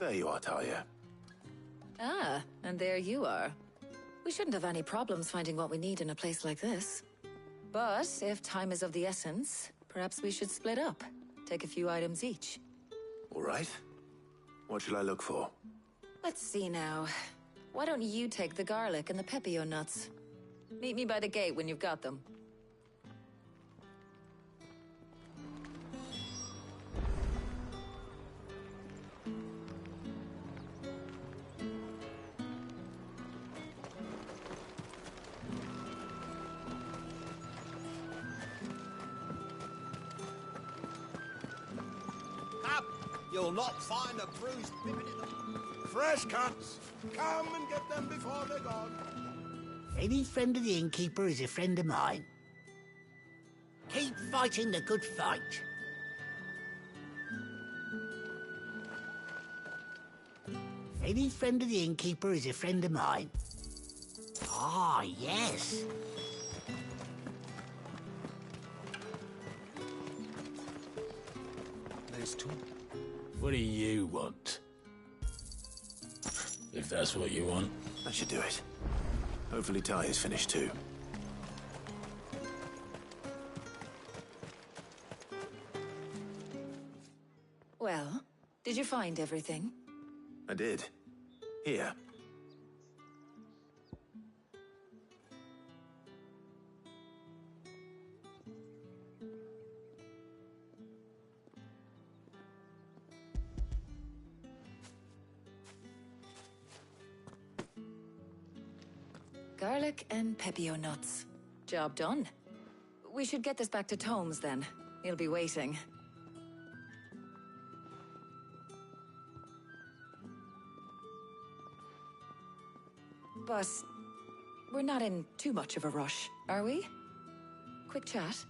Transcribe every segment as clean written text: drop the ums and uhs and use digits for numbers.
There you are, Talia. Ah, and there you are. We shouldn't have any problems finding what we need in a place like this. But if time is of the essence, perhaps we should split up. Take a few items each. All right. What shall I look for? Let's see now. Why don't you take the garlic and the pepio nuts? Meet me by the gate when you've got them. Up! You'll not find a bruised pippin in them. Fresh cuts. Come and get them before they're gone. Any friend of the innkeeper is a friend of mine. Keep fighting the good fight. Any friend of the innkeeper is a friend of mine. Ah, yes. There's two. What do you want? If that's what you want. That should do it. Hopefully Talia's finished too. Well, did you find everything? I did. Here. Garlic and pepio nuts. Job done. We should get this back to Tomes then. He'll be waiting. But we're not in too much of a rush, are we? Quick chat.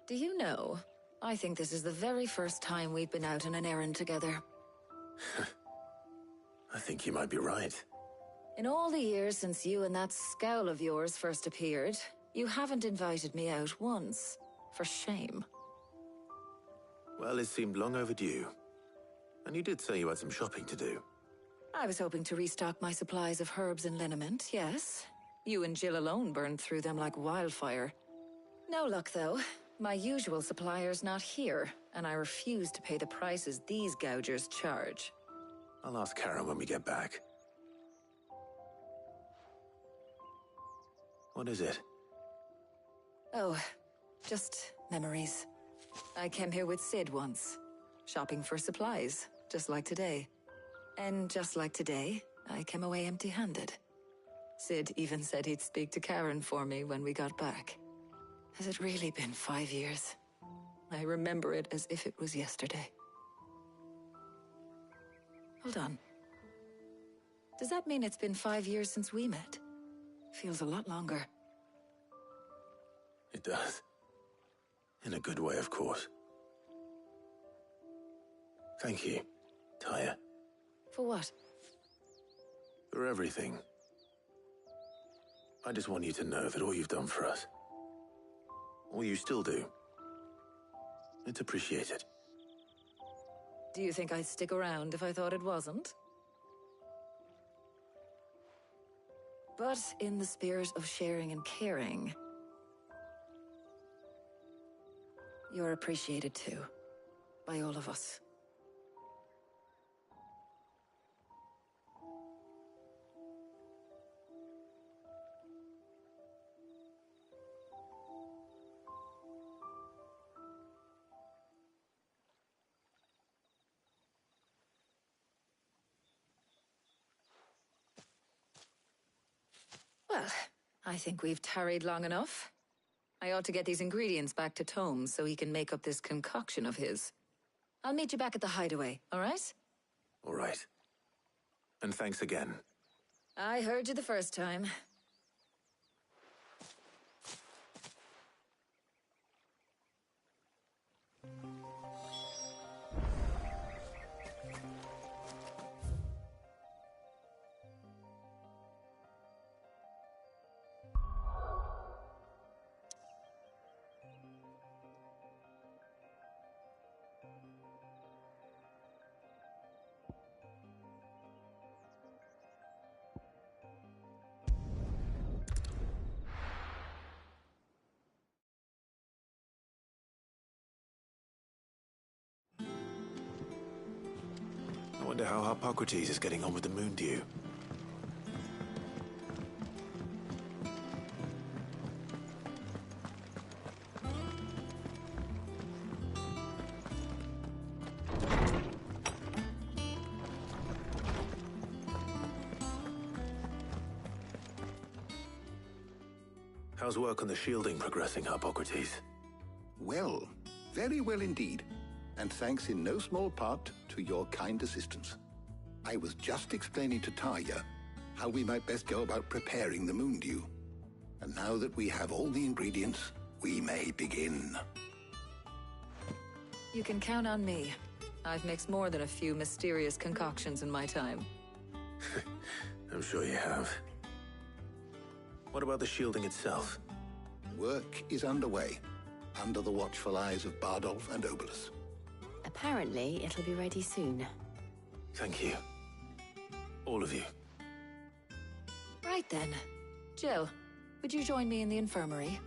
Do you know, I think this is the very first time we've been out on an errand together. I think you might be right. In all the years since you and that scowl of yours first appeared, you haven't invited me out once. For shame. Well, it seemed long overdue. And you did say you had some shopping to do. I was hoping to restock my supplies of herbs and liniment, yes. You and Jill alone burned through them like wildfire. No luck, though. My usual supplier's not here, and I refuse to pay the prices these gougers charge. I'll ask Karen when we get back. What is it? Oh, just memories. I came here with Sid once, shopping for supplies, just like today. And just like today, I came away empty-handed. Sid even said he'd speak to Karen for me when we got back. Has it really been 5 years? I remember it as if it was yesterday. Hold on. Does that mean it's been 5 years since we met? Feels a lot longer. It does. In a good way, of course. Thank you, Taya. For what? For everything. I just want you to know that all you've done for us, all you still do, it's appreciated. Do you think I'd stick around if I thought it wasn't? But in the spirit of sharing and caring, you're appreciated too, by all of us. Well, I think we've tarried long enough. I ought to get these ingredients back to Tomes so he can make up this concoction of his. I'll meet you back at the hideaway, all right? All right. And thanks again. I heard you the first time. Wonder how Hippocrates is getting on with the moon dew. How's work on the shielding progressing, Hippocrates? Well, very well indeed. And thanks in no small part to your kind assistance. I was just explaining to Tarja how we might best go about preparing the moon dew. And now that we have all the ingredients, we may begin. You can count on me. I've mixed more than a few mysterious concoctions in my time. I'm sure you have. What about the shielding itself? Work is underway, under the watchful eyes of Bardolph and Obolus. Apparently, it'll be ready soon. Thank you. All of you. Right then. Jill, would you join me in the infirmary?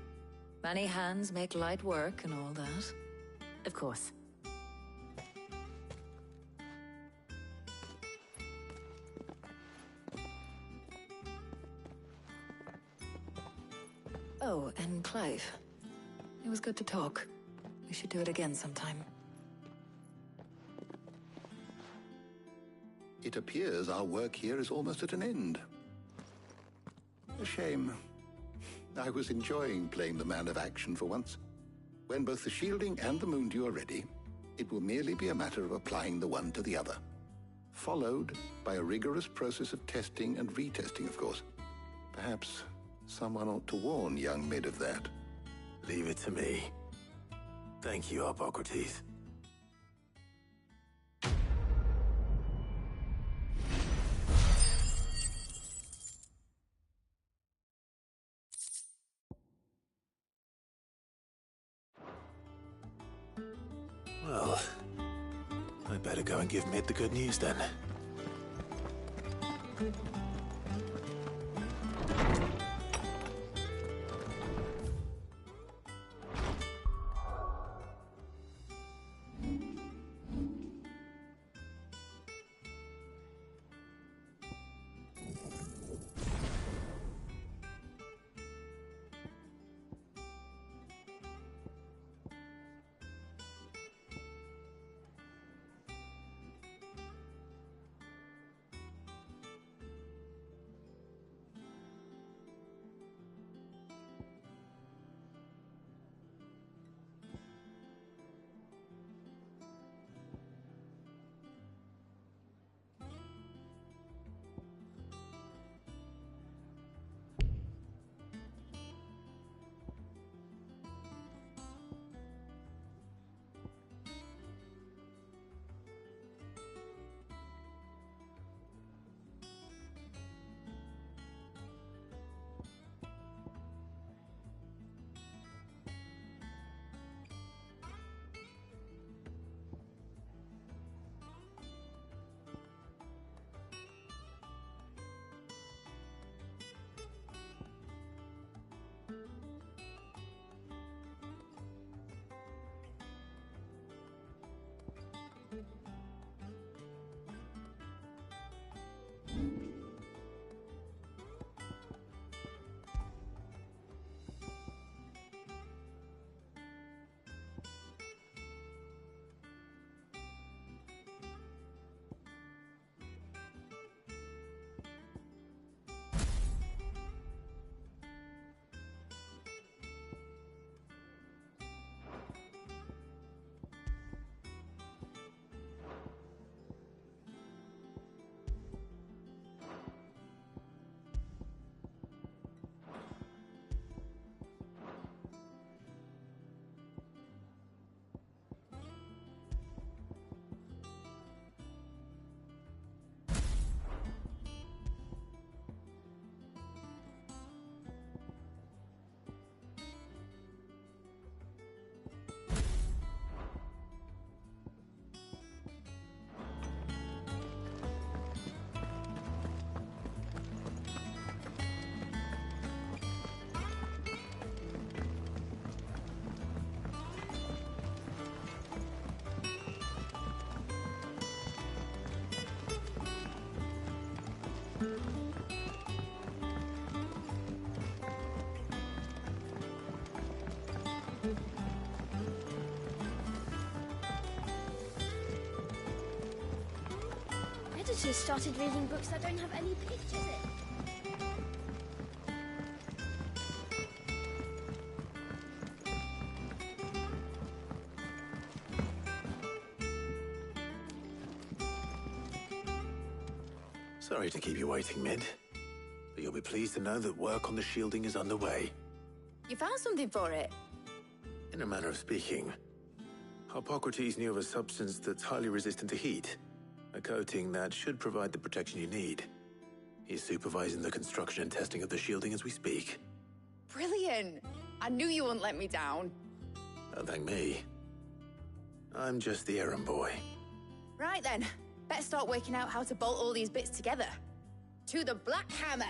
Many hands make light work and all that. Of course. Oh, and Clive. It was good to talk. We should do it again sometime. It appears our work here is almost at an end. A shame. I was enjoying playing the man of action for once. When both the shielding and the moon dew are ready, it will merely be a matter of applying the one to the other. Followed by a rigorous process of testing and retesting, of course. Perhaps someone ought to warn young Mid of that. Leave it to me. Thank you, Hippocrates. Well, I'd better go and give Mid the good news then. just started reading books that don't have any pictures in. Sorry to keep you waiting, Mid. But you'll be pleased to know that work on the shielding is underway. You found something for it? In a manner of speaking, Hippocrates knew of a substance that's highly resistant to heat. A coating that should provide the protection you need. He's supervising the construction and testing of the shielding as we speak. Brilliant! I knew you wouldn't let me down. Don't thank me. I'm just the errand boy. Right then, better start working out how to bolt all these bits together. To the Black Hammer!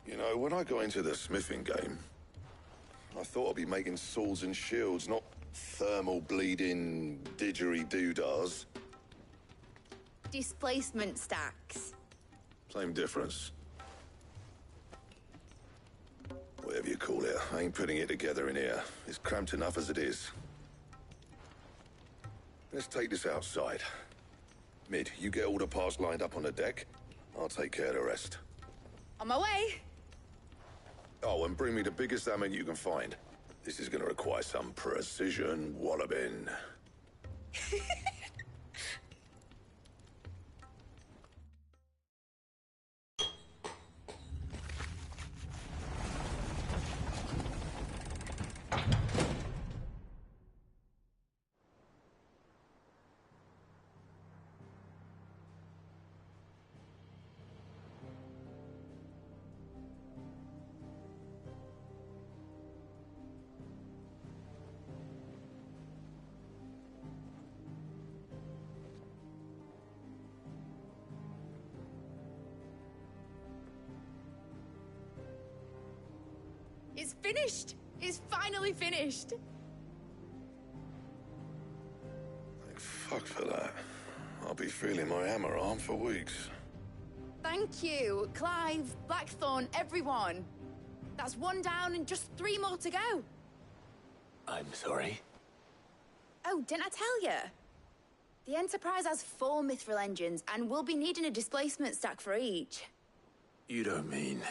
You know, when I got into the smithing game, I thought I'd be making swords and shields, not thermal bleeding didgeridoo-dahs. Displacement stacks. Same difference. Whatever you call it, I ain't putting it together in here. It's cramped enough as it is. Let's take this outside. Mid, you get all the parts lined up on the deck. I'll take care of the rest. On my way! Oh, and bring me the biggest hammer you can find. This is gonna require some precision walloping. It's finished! It's finally finished! Thank fuck for that. I'll be feeling my hammer arm for weeks. Thank you, Clive, Blackthorn, everyone. That's one down and just 3 more to go. I'm sorry. Oh, didn't I tell you? The Enterprise has 4 mithril engines, and we'll be needing a displacement stack for each. You don't mean...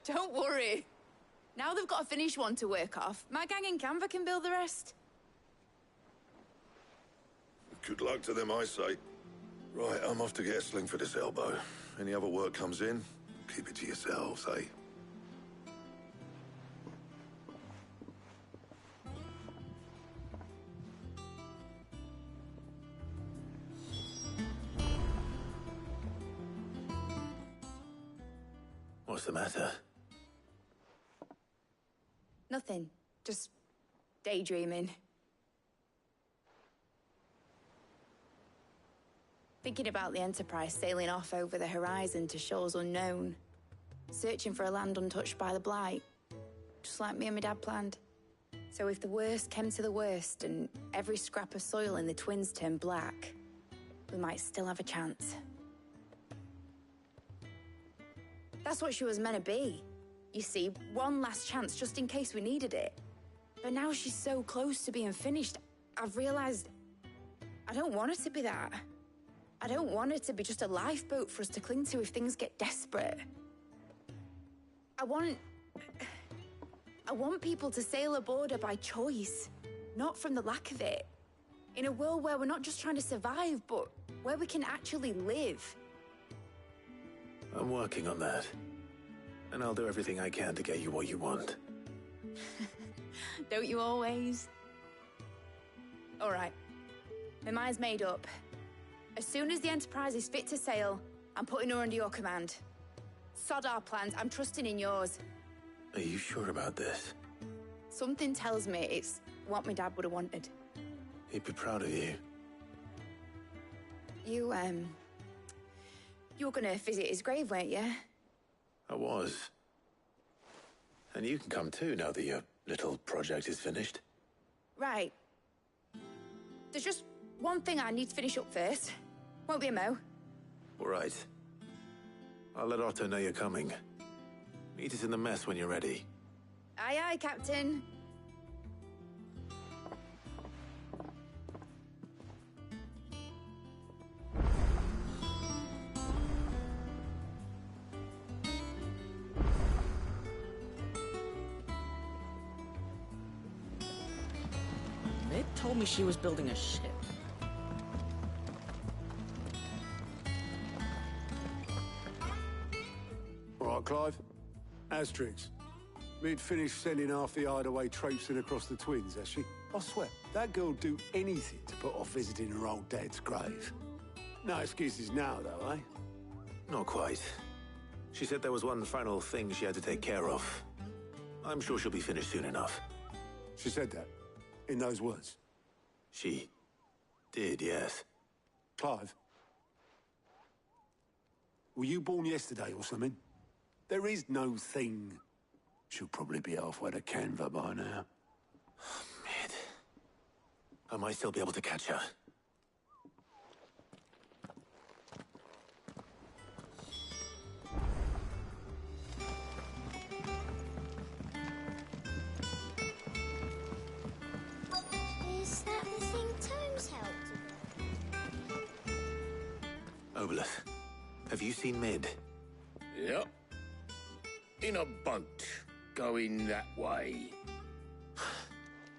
Don't worry. Now they've got a finished one to work off. My gang in Canva can build the rest. Good luck to them, I say. Right, I'm off to get a sling for this elbow. Any other work comes in, keep it to yourselves, eh? What's the matter? Nothing. Just daydreaming. Thinking about the Enterprise sailing off over the horizon to shores unknown. Searching for a land untouched by the Blight. Just like me and my dad planned. So if the worst came to the worst and every scrap of soil in the Twins turned black, we might still have a chance. That's what she was meant to be. You see, one last chance just in case we needed it. But now she's so close to being finished, I've realized I don't want her to be that. I don't want her to be just a lifeboat for us to cling to if things get desperate. I want people to sail aboard her by choice, not from the lack of it. In a world where we're not just trying to survive, but where we can actually live. I'm working on that. And I'll do everything I can to get you what you want. Don't you always? All right. My mind's made up. As soon as the Enterprise is fit to sail, I'm putting her under your command. Sod our plans, I'm trusting in yours. Are you sure about this? Something tells me it's what my dad would have wanted. He'd be proud of you. You were gonna visit his grave, weren't you? I was. And you can come too now that your little project is finished. Right. There's just one thing I need to finish up first. Won't be a mo. All right. I'll let Otto know you're coming. Meet us in the mess when you're ready. Aye, aye, Captain. Mid told me she was building a ship. All right, Clive. Asterix. Mid finished sending half the hideaway traipsing across the twins, has she? I swear, that girl'd do anything to put off visiting her old dad's grave. No excuses now, though, eh? Not quite. She said there was one final thing she had to take care of. I'm sure she'll be finished soon enough. She said that? In those words? She did, yes. Clive? Were you born yesterday or something? There is no thing. She'll probably be halfway to Canva by now. Mid. I might still be able to catch her. Is that the thing Tomes helped with? Obelus, have you seen Mid? Yep. In a boat, going that way.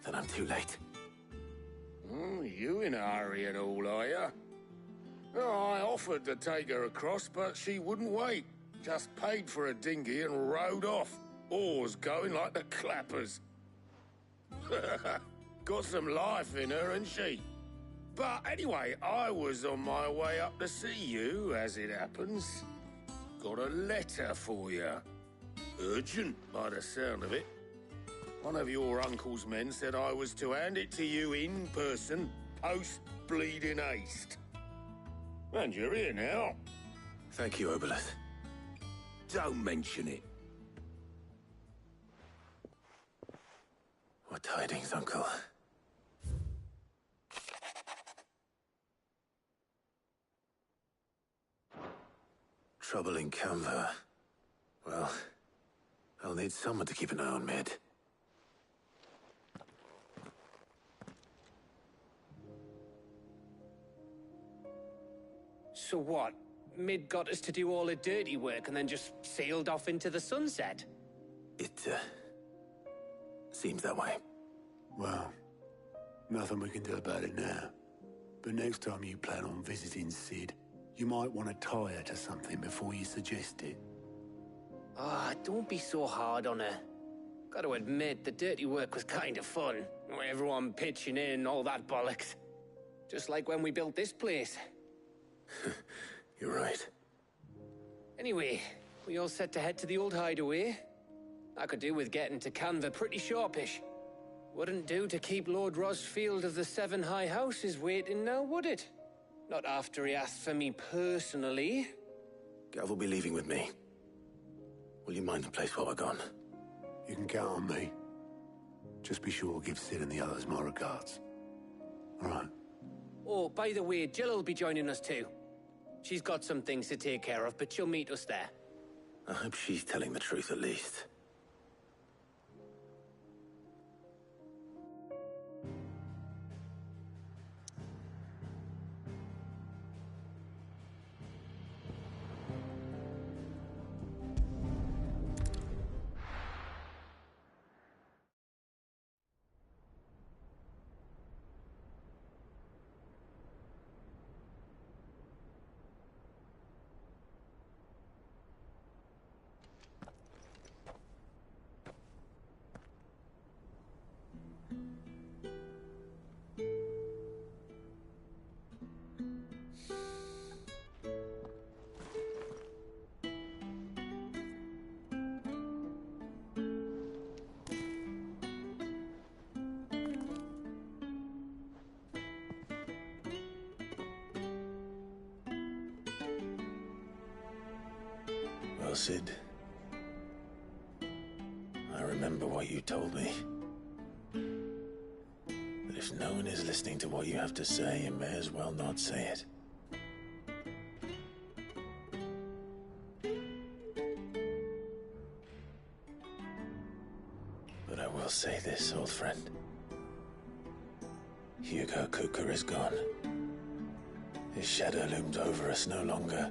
Then I'm too late. You in a hurry and all, are you? Oh, I offered to take her across, but she wouldn't wait. Just paid for a dinghy and rowed off. Oars going like the clappers. Got some life in her, ain't she? But anyway, I was on my way up to see you, as it happens. Got a letter for you. Urgent, by the sound of it. One of your uncle's men said I was to hand it to you in person, post-bleeding haste. And you're here now. Thank you, Obelus. Don't mention it. What tidings, Uncle? Trouble in Canva. Well, I'll need someone to keep an eye on Mid. So what? Mid got us to do all the dirty work and then just sailed off into the sunset? It, seems that way. Well, nothing we can do about it now. But next time you plan on visiting Sid, you might want to tie her to something before you suggest it. Ah, don't be so hard on her. Gotta admit, the dirty work was kind of fun. Everyone pitching in, all that bollocks. Just like when we built this place. You're right. Anyway, we all set to head to the old hideaway. I could do with getting to Canva pretty sharpish. Wouldn't do to keep Lord Rosfield of the Seven High Houses waiting now, would it? Not after he asked for me personally. Gav will be leaving with me. Will you mind the place while we're gone? You can count on me. Just be sure to give Sid and the others my regards. All right. Oh, by the way, Jill will be joining us too. She's got some things to take care of, but she'll meet us there. I hope she's telling the truth at least. Well, Sid, I remember what you told me. But if no one is listening to what you have to say, you may as well not say it. will say this, old friend. Hugo Kuka is gone. His shadow looms over us no longer.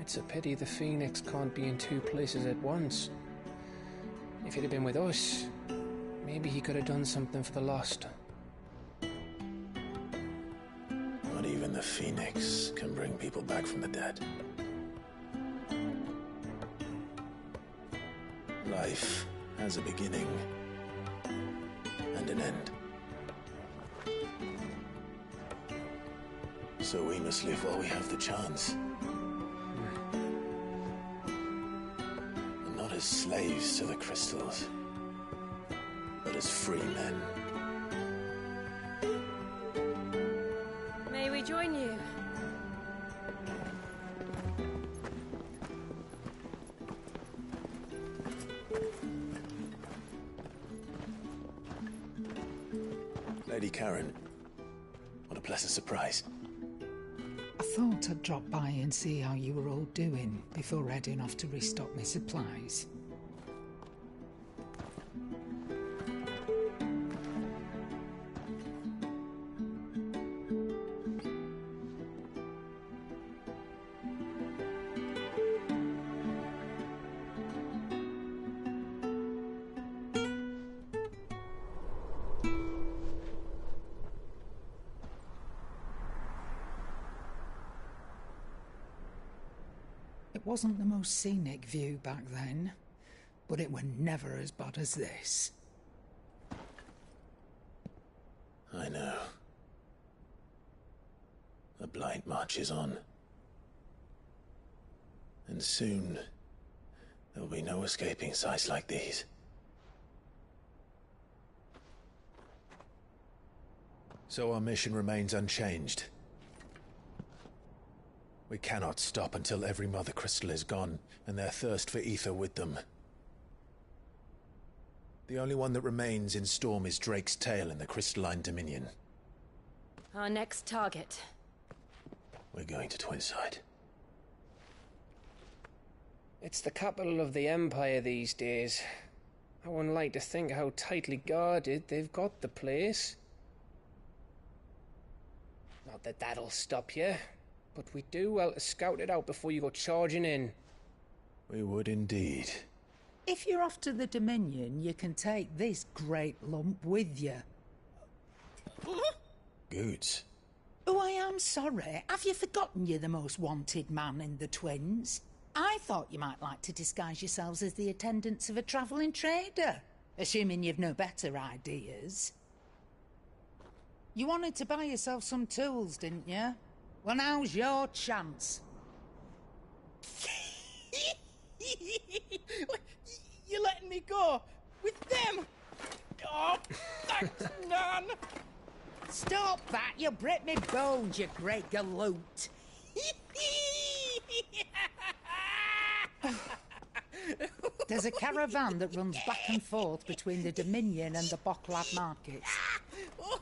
It's a pity the Phoenix can't be in two places at once. If he'd have been with us, maybe he could have done something for the lost. Not even the Phoenix can bring people back from the dead. Life has a beginning and an end. So we must live while we have the chance. And not as slaves to the crystals, but as free men. May we join you? Lady Karen, what a pleasant surprise. I thought I'd drop by and see how you were all doing before heading off to restock my supplies. It wasn't the most scenic view back then, but it were never as bad as this. I know. The Blight marches on. And soon, there'll be no escaping sights like these. So our mission remains unchanged. We cannot stop until every Mother Crystal is gone, and their thirst for ether with them. The only one that remains in Storm is Drake's Tail in the Crystalline Dominion. Our next target. We're going to Twinside. It's the capital of the Empire these days. I wouldn't like to think how tightly guarded they've got the place. Not that that'll stop you, but we do well to scout it out before you go charging in. We would indeed. If you're off to the Dominion, you can take this great lump with you. Goods. Oh, I am sorry. Have you forgotten you're the most wanted man in the Twins? I thought you might like to disguise yourselves as the attendants of a travelling trader, assuming you've no better ideas. You wanted to buy yourself some tools, didn't you? Well, now's your chance. You're letting me go with them? Oh, thanks, Nan. Stop that! You'll break me bones, you great galoot. There's a caravan that runs back and forth between the Dominion and the Bocklad markets.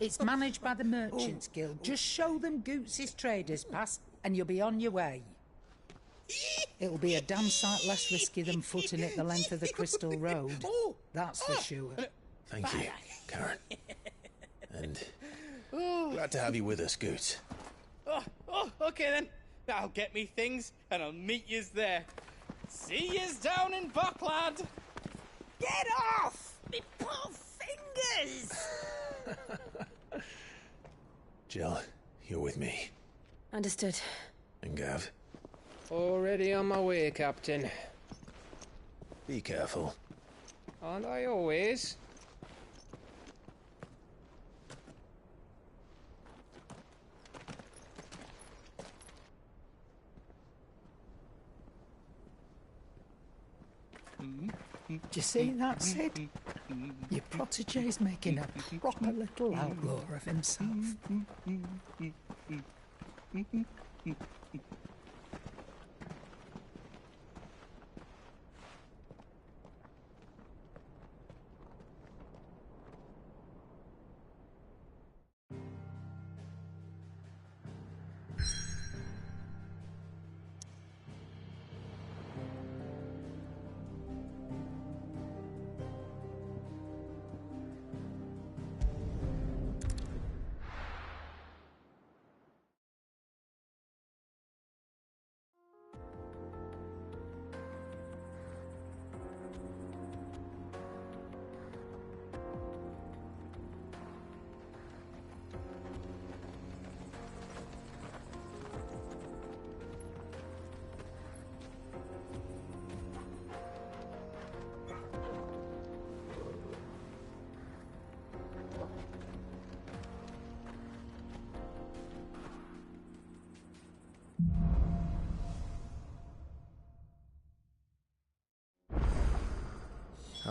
It's managed by the Merchants Guild. Just show them Goots' traders pass and you'll be on your way. It'll be a damn sight less risky than footing it the length of the Crystal Road. That's for sure. Thank you, Karen. And glad to have you with us, Goots. Okay then. I'll get me things and I'll meet yous there. See yous down in Bocklad. Get off! Me poor fingers! Jill, you're with me. Understood. And Gav? Already on my way, Captain. Be careful. Aren't I always? Do you see that, Sid? Your protege's making a proper little outlaw of himself.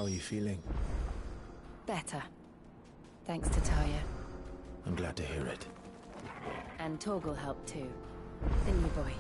How are you feeling? Better. Thanks to Taya. I'm glad to hear it. And Torgal helped too. The new boy.